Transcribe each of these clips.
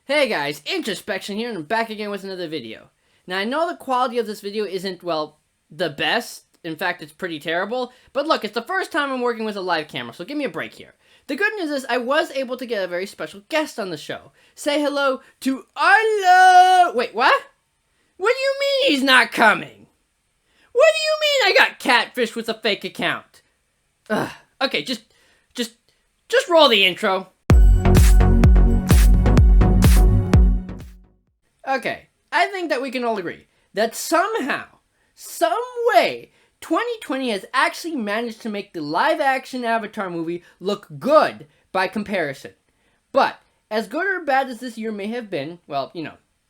Hey guys, Introspection here, and I'm back again with another video. Now, I know the quality of this video isn't, well, the best. In fact, it's pretty terrible. But look, it's the first time I'm working with a live camera, so give me a break here. The good news is I was able to get a very special guest on the show. Say hello to Arlo! Wait, what? What do you mean he's not coming? What do you mean I got catfished with a fake account? Okay, just roll the intro. Okay, I think that we can all agree that somehow, some way, 2020 has actually managed to make the live-action Avatar movie look good by comparison. But, as good or bad as this year may have been, well,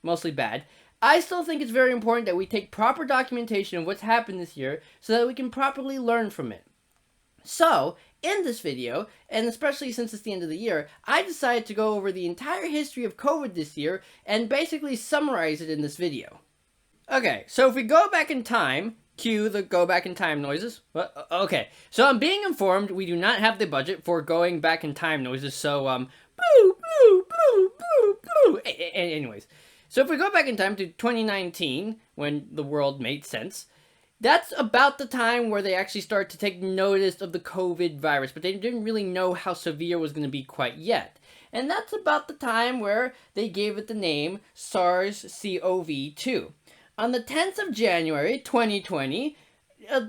mostly bad, I still think it's very important that we take proper documentation of what's happened this year so that we can properly learn from it. So, in this video, and especially since it's the end of the year, I decided to go over the entire history of COVID this year and basically summarize it in this video. Okay, so if we go back in time, cue the go back in time noises. Okay, so I'm being informed we do not have the budget for going back in time noises, so, boo, boo, boo, boo, boo. Anyways, so if we go back in time to 2019, when the world made sense, that's about the time where they actually started to take notice of the COVID virus, but they didn't really know how severe it was going to be quite yet. And that's about the time where they gave it the name SARS-CoV-2. On the 10th of January, 2020,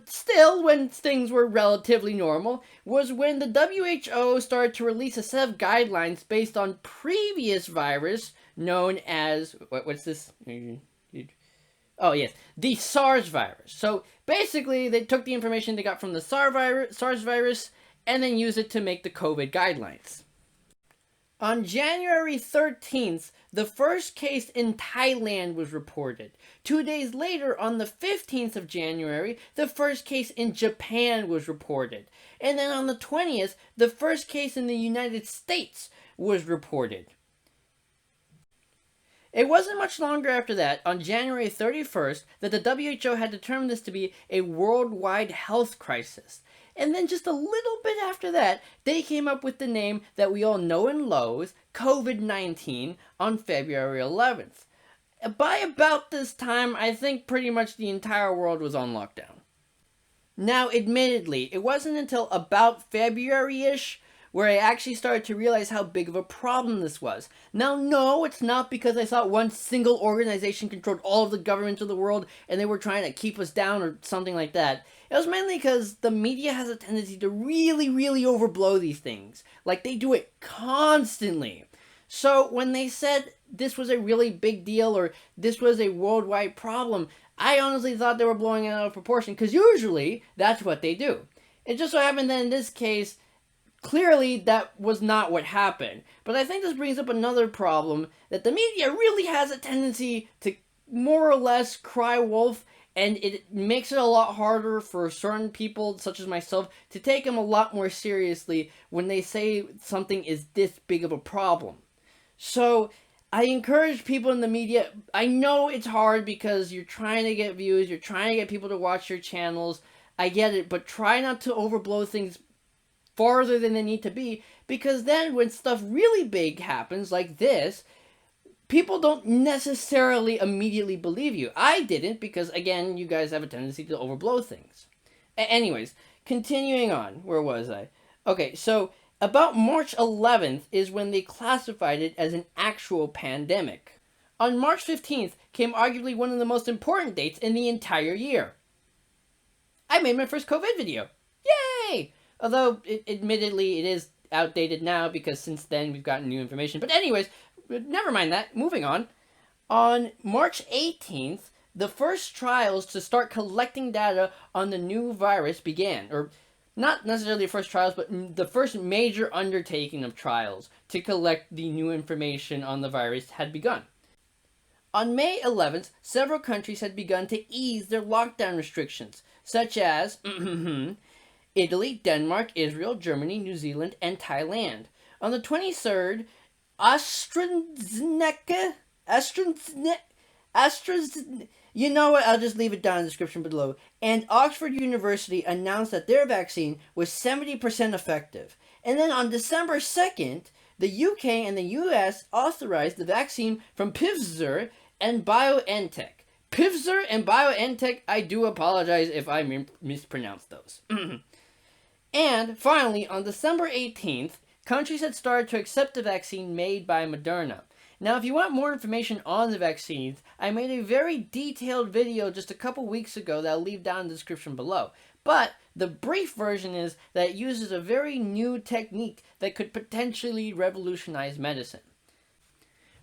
still when things were relatively normal, was when the WHO started to release a set of guidelines based on previous virus known as, what's this? Oh, yes, the SARS virus. So basically, they took the information they got from the SARS virus and then used it to make the COVID guidelines. On January 13th, the first case in Thailand was reported. 2 days later, on the 15th of January, the first case in Japan was reported. And then on the 20th, the first case in the United States was reported. It wasn't much longer after that, on January 31st, that the WHO had determined this to be a worldwide health crisis. And then just a little bit after that, they came up with the name that we all know and loathe, COVID-19, on February 11th. By about this time, I think pretty much the entire world was on lockdown. Now, admittedly, it wasn't until about February-ish where I actually started to realize how big of a problem this was. Now, no, it's not because I thought one single organization controlled all of the governments of the world and they were trying to keep us down or something like that. It was mainly because the media has a tendency to really overblow these things. Like, they do it constantly. So, when they said this was a really big deal or this was a worldwide problem, I honestly thought they were blowing it out of proportion, because usually that's what they do. It just so happened that in this case, clearly, that was not what happened. But I think this brings up another problem, that the media really has a tendency to more or less cry wolf, and it makes it a lot harder for certain people, such as myself, to take them a lot more seriously when they say something is this big of a problem. So, I encourage people in the media, I know it's hard because you're trying to get views, you're trying to get people to watch your channels, I get it, but try not to overblow things farther than they need to be, because then when stuff really big happens like this, people don't necessarily immediately believe you. I didn't, because again, you guys have a tendency to overblow things. Anyways, continuing on, where was I? Okay, so about March 11th is when they classified it as an actual pandemic. On March 15th came arguably one of the most important dates in the entire year. I made my first COVID video. Yay! Although, admittedly, it is outdated now because since then we've gotten new information. But anyways, never mind that. Moving on. On March 18th, the first trials to start collecting data on the new virus began. Or, not necessarily the first trials, but the first major undertaking of trials to collect the new information on the virus had begun. On May 11th, several countries had begun to ease their lockdown restrictions, such as Italy, Denmark, Israel, Germany, New Zealand, and Thailand. On the 23rd, AstraZeneca, you know what, I'll just leave it down in the description below, and Oxford University announced that their vaccine was 70% effective. And then on December 2nd, the UK and the US authorized the vaccine from Pfizer and BioNTech. Pfizer and BioNTech, I do apologize if I mispronounced those. And finally, on December 18th, countries had started to accept the vaccine made by Moderna. Now, if you want more information on the vaccines, I made a very detailed video just a couple weeks ago that I'll leave down in the description below. But the brief version is that it uses a very new technique that could potentially revolutionize medicine.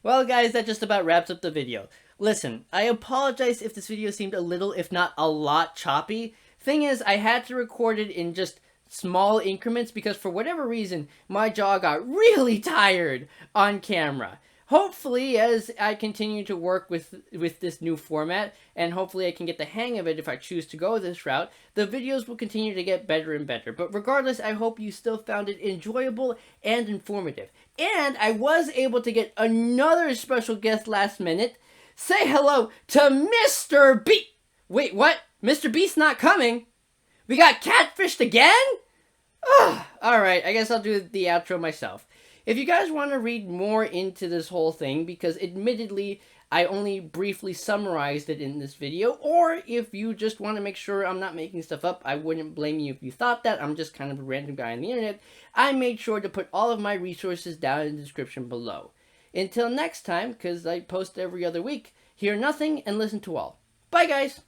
Well, guys, that just about wraps up the video. Listen, I apologize if this video seemed a little, if not a lot, choppy. Thing is, I had to record it in just small increments because for whatever reason, my jaw got really tired on camera. Hopefully, as I continue to work with this new format, and hopefully I can get the hang of it if I choose to go this route, the videos will continue to get better and better. But regardless, I hope you still found it enjoyable and informative. And I was able to get another special guest last minute. Say hello to Mr. B. Wait, what? Mr. Beast's not coming? We got catfished again? Alright, I guess I'll do the outro myself. If you guys want to read more into this whole thing, because admittedly, I only briefly summarized it in this video, or if you just want to make sure I'm not making stuff up, I wouldn't blame you if you thought that, I'm just kind of a random guy on the internet, I made sure to put all of my resources down in the description below. Until next time, because I post every other week, hear nothing and listen to all. Bye, guys!